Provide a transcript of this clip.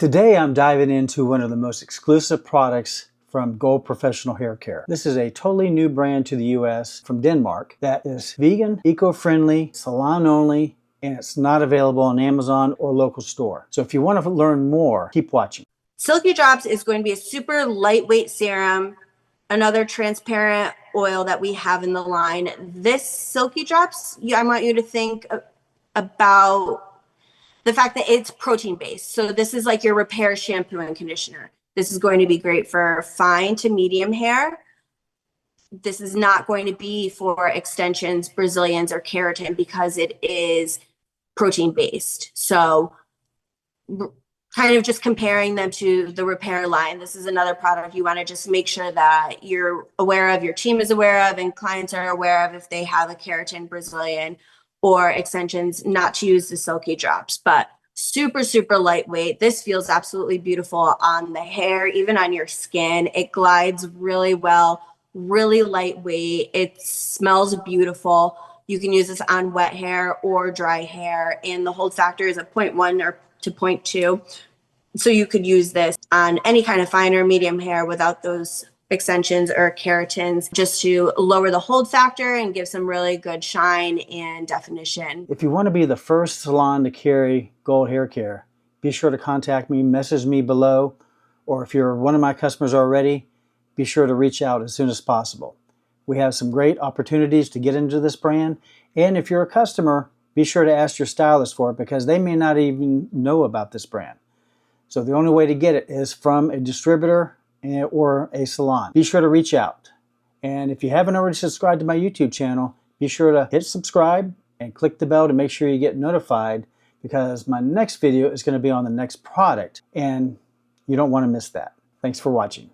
Today I'm diving into one of the most exclusive products from Gold Professional Hair Care. This is a totally new brand to the US from Denmark that is vegan, eco-friendly, salon-only, and it's not available on Amazon or local store. So if you want to learn more, keep watching. Silky Drops is going to be a super lightweight serum, another transparent oil that we have in the line. This Silky Drops, I want you to think about the fact that it's protein based. So this is like your repair shampoo and conditioner. This is going to be great for fine to medium hair. This is not going to be for extensions, Brazilians, or keratin because it is protein based. So kind of just comparing them to the repair line. This is another product you want to just make sure that you're aware of, your team is aware of, and clients are aware of if they have a keratin, Brazilian, or extensions, not to use the Silky Drops. But super, super lightweight. This feels absolutely beautiful on the hair, even on your skin. It glides really well, really lightweight. It smells beautiful. You can use this on wet hair or dry hair, and the hold factor is a 0.1 or to 0.2. So you could use this on any kind of fine or medium hair without those extensions or keratins, just to lower the hold factor and give some really good shine and definition. If you want to be the first salon to carry Gold Hair Care, be sure to contact me, message me below, or if you're one of my customers already, be sure to reach out as soon as possible. We have some great opportunities to get into this brand, and if you're a customer, be sure to ask your stylist for it because they may not even know about this brand. So the only way to get it is from a distributor or a salon. Be sure to reach out. And if you haven't already subscribed to my YouTube channel, be sure to hit subscribe and click the bell to make sure you get notified because my next video is going to be on the next product and you don't want to miss that. Thanks for watching.